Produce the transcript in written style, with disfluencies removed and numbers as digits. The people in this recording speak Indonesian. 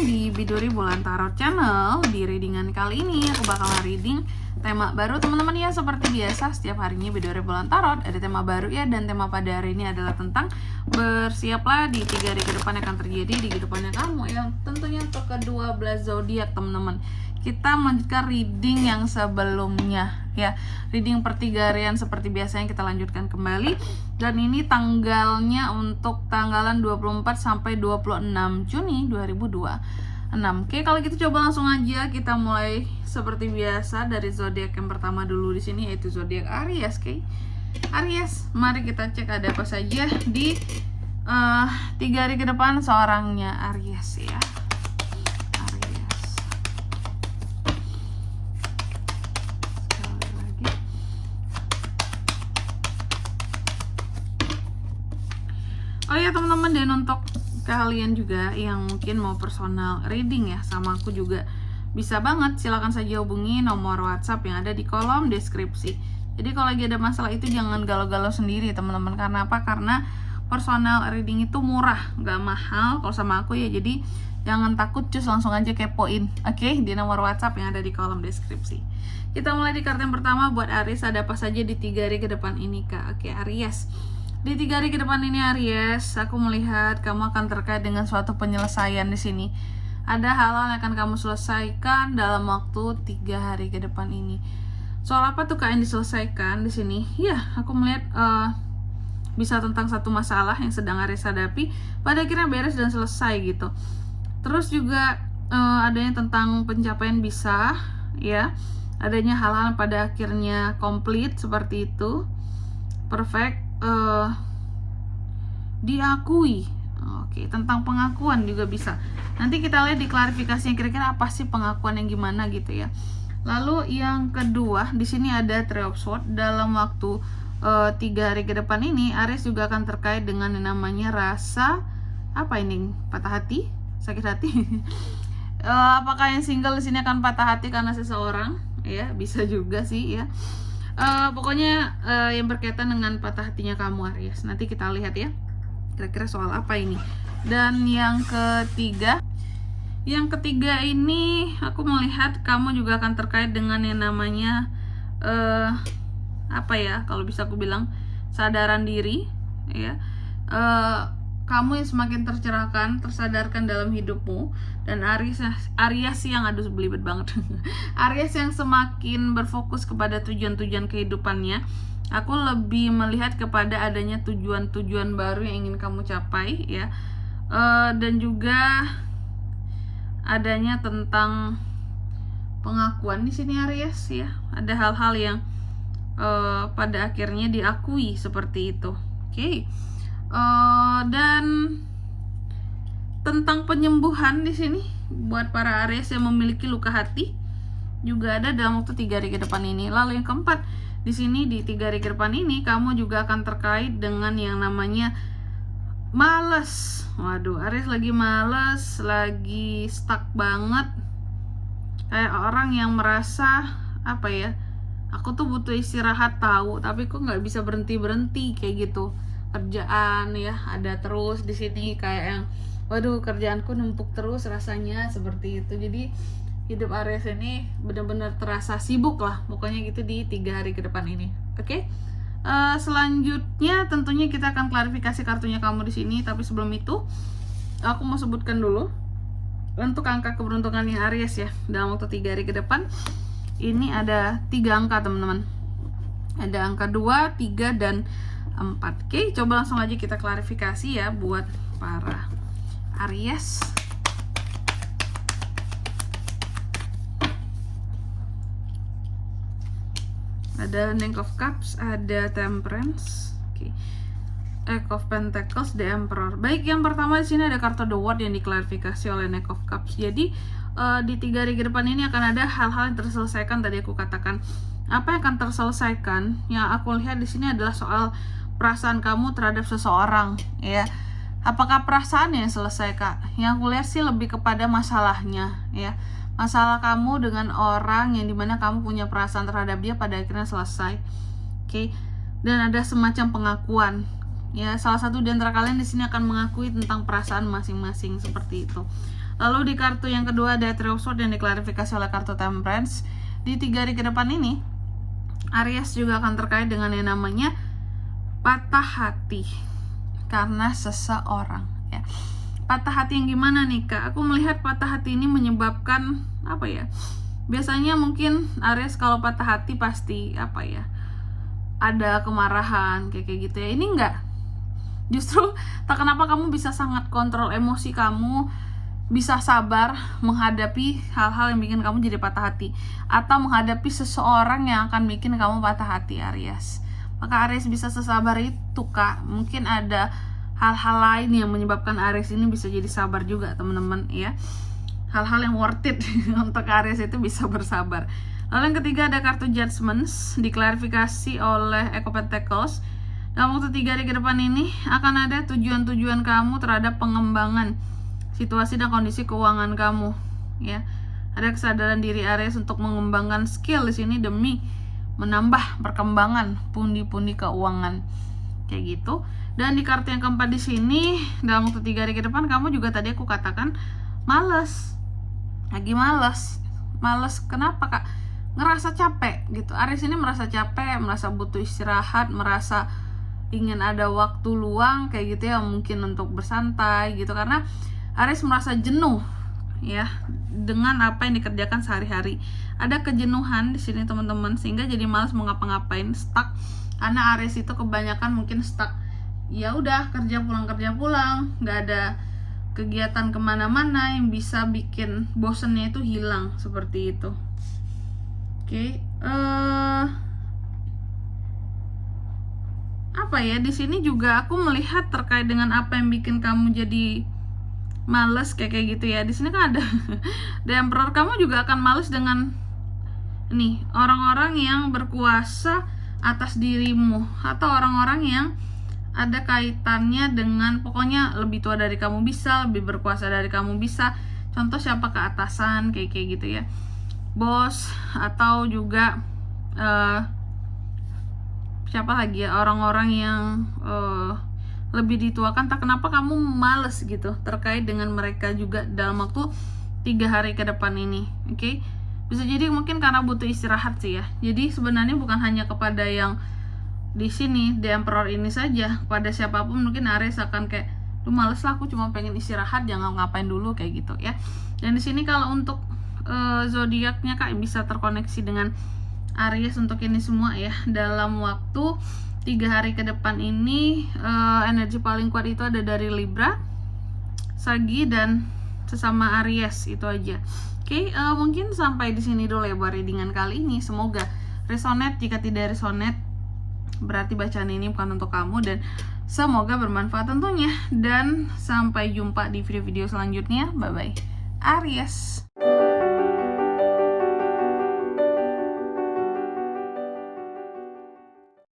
datang di Biduri Bulan Tarot Channel. Di readingan kali ini aku bakal reading tema baru teman-teman ya. Seperti biasa setiap harinya Biduri Bulan Tarot ada tema baru ya. Dan tema pada hari ini adalah tentang bersiaplah di 3 hari ke depan akan terjadi di kehidupannya kamu. Yang tentunya untuk ke-12 zodiak teman-teman. Kita melanjutkan reading yang sebelumnya ya. Reading per 3 harian seperti biasanya kita lanjutkan kembali. Dan ini tanggalnya untuk tanggalan 24 sampai 26 Juni 2026. Oke, kalau gitu coba langsung aja kita mulai seperti biasa dari zodiak yang pertama dulu di sini, yaitu zodiak Aries. Oke. Aries, mari kita cek ada apa saja di 3 hari ke depan seorangnya Aries ya. Oh ya teman-teman, dan untuk kalian juga yang mungkin mau personal reading ya sama aku juga bisa banget, silakan saja hubungi nomor WhatsApp yang ada di kolom deskripsi. Jadi kalau lagi ada masalah itu jangan galau-galau sendiri teman-teman. Karena apa? Karena personal reading itu murah, nggak mahal kalau sama aku ya. Jadi jangan takut, cus langsung aja kepoin. Oke, di nomor WhatsApp yang ada di kolom deskripsi. Kita mulai di kartu yang pertama buat Aries. Ada apa saja di 3 hari ke depan ini Kak? Oke, Aries. Di 3 hari ke depan ini Aries, aku melihat kamu akan terkait dengan suatu penyelesaian di sini. Ada hal-hal yang akan kamu selesaikan dalam waktu 3 hari ke depan ini. Soal apa tuh Kak yang diselesaikan di sini? Ya, aku melihat bisa tentang satu masalah yang sedang Aries hadapi, pada akhirnya beres dan selesai gitu. Terus juga adanya tentang pencapaian bisa, ya. Adanya hal-hal pada akhirnya komplit seperti itu. Perfect. Diakui. Oke, tentang pengakuan juga bisa. Nanti kita lihat di klarifikasinya kira-kira apa sih pengakuan yang gimana gitu ya. Lalu yang kedua di sini ada Three of Swords. Dalam waktu 3 hari ke depan ini Aries juga akan terkait dengan yang namanya rasa apa ini? Patah hati, sakit hati. Apakah yang single di sini akan patah hati karena seseorang? Ya, bisa juga sih ya. Pokoknya yang berkaitan dengan patah hatinya kamu Aries. Nanti kita lihat ya kira-kira soal apa ini. Dan yang ketiga ini aku melihat kamu juga akan terkait dengan yang namanya apa ya, kalau bisa aku bilang sadaran diri ya. Kamu yang semakin tercerahkan, tersadarkan dalam hidupmu. Dan Aries yang aduh belibet banget. Aries yang semakin berfokus kepada tujuan-tujuan kehidupannya. Aku lebih melihat kepada adanya tujuan-tujuan baru yang ingin kamu capai ya. Dan juga adanya tentang pengakuan di sini Aries ya. Ada hal-hal yang pada akhirnya diakui seperti itu. Oke. Dan tentang penyembuhan di sini buat para Aries yang memiliki luka hati juga ada dalam waktu 3 hari ke depan ini. Lalu yang keempat di sini di 3 hari ke depan ini kamu juga akan terkait dengan yang namanya males. Waduh, Aries lagi males, lagi stuck banget. Kayak orang yang merasa apa ya? Aku tuh butuh istirahat tahu, tapi kok nggak bisa berhenti kayak gitu. Kerjaan ya ada terus di sini kayak yang waduh kerjaanku numpuk terus rasanya seperti itu. Jadi hidup Aries ini benar-benar terasa sibuk lah pokoknya gitu di 3 hari ke depan ini. Oke. Selanjutnya tentunya kita akan klarifikasi kartunya kamu di sini, tapi sebelum itu aku mau sebutkan dulu untuk angka keberuntungannya Aries ya dalam waktu 3 hari ke depan. Ini ada 3 angka teman-teman. Ada angka 2, 3 dan 4. Oke, coba langsung aja kita klarifikasi ya buat para Aries. Ada Knight of Cups, ada Temperance, Eight of Pentacles, The Emperor. Baik, yang pertama di sini ada kartu The World yang diklarifikasi oleh Knight of Cups. Jadi di 3 hari ke depan ini akan ada hal-hal yang terselesaikan. Tadi aku katakan apa yang akan terselesaikan. Yang aku lihat di sini adalah soal perasaan kamu terhadap seseorang ya. Apakah perasaan yang selesai Kak? Yang aku lihat sih lebih kepada masalahnya ya. Masalah kamu dengan orang yang dimana kamu punya perasaan terhadap dia pada akhirnya selesai. Oke. Dan ada semacam pengakuan ya. Salah satu di antara kalian di sini akan mengakui tentang perasaan masing-masing seperti itu. Lalu di kartu yang kedua ada Three of Swords yang diklarifikasi oleh kartu Temperance. Di 3 hari ke depan ini Aries juga akan terkait dengan yang namanya patah hati karena seseorang ya. Patah hati yang gimana nih Kak? Aku melihat patah hati ini menyebabkan apa ya? Biasanya mungkin Aries kalau patah hati pasti apa ya? Ada kemarahan kayak gitu ya. Ini enggak. Justru tak kenapa kamu bisa sangat kontrol emosi kamu, bisa sabar menghadapi hal-hal yang bikin kamu jadi patah hati, atau menghadapi seseorang yang akan bikin kamu patah hati Aries. Maka Aries bisa sesabar itu Kak. Mungkin ada hal-hal lain yang menyebabkan Aries ini bisa jadi sabar juga teman-teman ya. Hal-hal yang worth it untuk Aries itu bisa bersabar. Lalu yang ketiga ada kartu Judgments, diklarifikasi oleh Echo Pentacles. Dalam waktu 3 hari ke depan ini akan ada tujuan-tujuan kamu terhadap pengembangan situasi dan kondisi keuangan kamu ya. Ada kesadaran diri Aries untuk mengembangkan skill di sini demi menambah perkembangan pundi-pundi keuangan kayak gitu. Dan di kartu yang keempat di sini, dalam waktu 3 hari ke depan kamu juga tadi aku katakan males. Lagi males kenapa Kak? Ngerasa capek gitu. Aries ini merasa capek, merasa butuh istirahat, merasa ingin ada waktu luang kayak gitu ya, mungkin untuk bersantai gitu, karena Aries merasa jenuh ya dengan apa yang dikerjakan sehari-hari. Ada kejenuhan di sini teman-teman, sehingga jadi malas mau ngapa-ngapain, stuck. Karena Aries itu kebanyakan mungkin stuck. Ya udah kerja pulang, nggak ada kegiatan kemana-mana yang bisa bikin bosennya itu hilang seperti itu. Oke, apa ya, di sini juga aku melihat terkait dengan apa yang bikin kamu jadi males kayak gitu ya. Di sini kan ada The Emperor. Kamu juga akan males dengan nih orang-orang yang berkuasa atas dirimu, atau orang-orang yang ada kaitannya dengan pokoknya lebih tua dari kamu bisa, lebih berkuasa dari kamu bisa. Contoh siapa, ke atasan kayak gitu ya, bos, atau juga siapa lagi ya, orang-orang yang lebih dituakan. Tak kenapa kamu males gitu terkait dengan mereka juga dalam waktu 3 hari ke depan ini. Oke, bisa jadi mungkin karena butuh istirahat sih ya. Jadi sebenarnya bukan hanya kepada yang di sini The Emperor ini saja, pada siapapun mungkin Aries akan kayak, "Duh males lah, aku cuma pengen istirahat, jangan ngapain dulu," kayak gitu ya. Dan di sini kalau untuk zodiaknya Kak bisa terkoneksi dengan Aries untuk ini semua ya. Dalam waktu 3 hari ke depan ini energi paling kuat itu ada dari Libra, Sagi, dan sesama Aries, itu aja. Oke, mungkin sampai di sini dulu ya buat readingan kali ini. Semoga resonate. Jika tidak resonate, berarti bacaan ini bukan untuk kamu, dan semoga bermanfaat tentunya. Dan sampai jumpa di video-video selanjutnya. Bye bye Aries.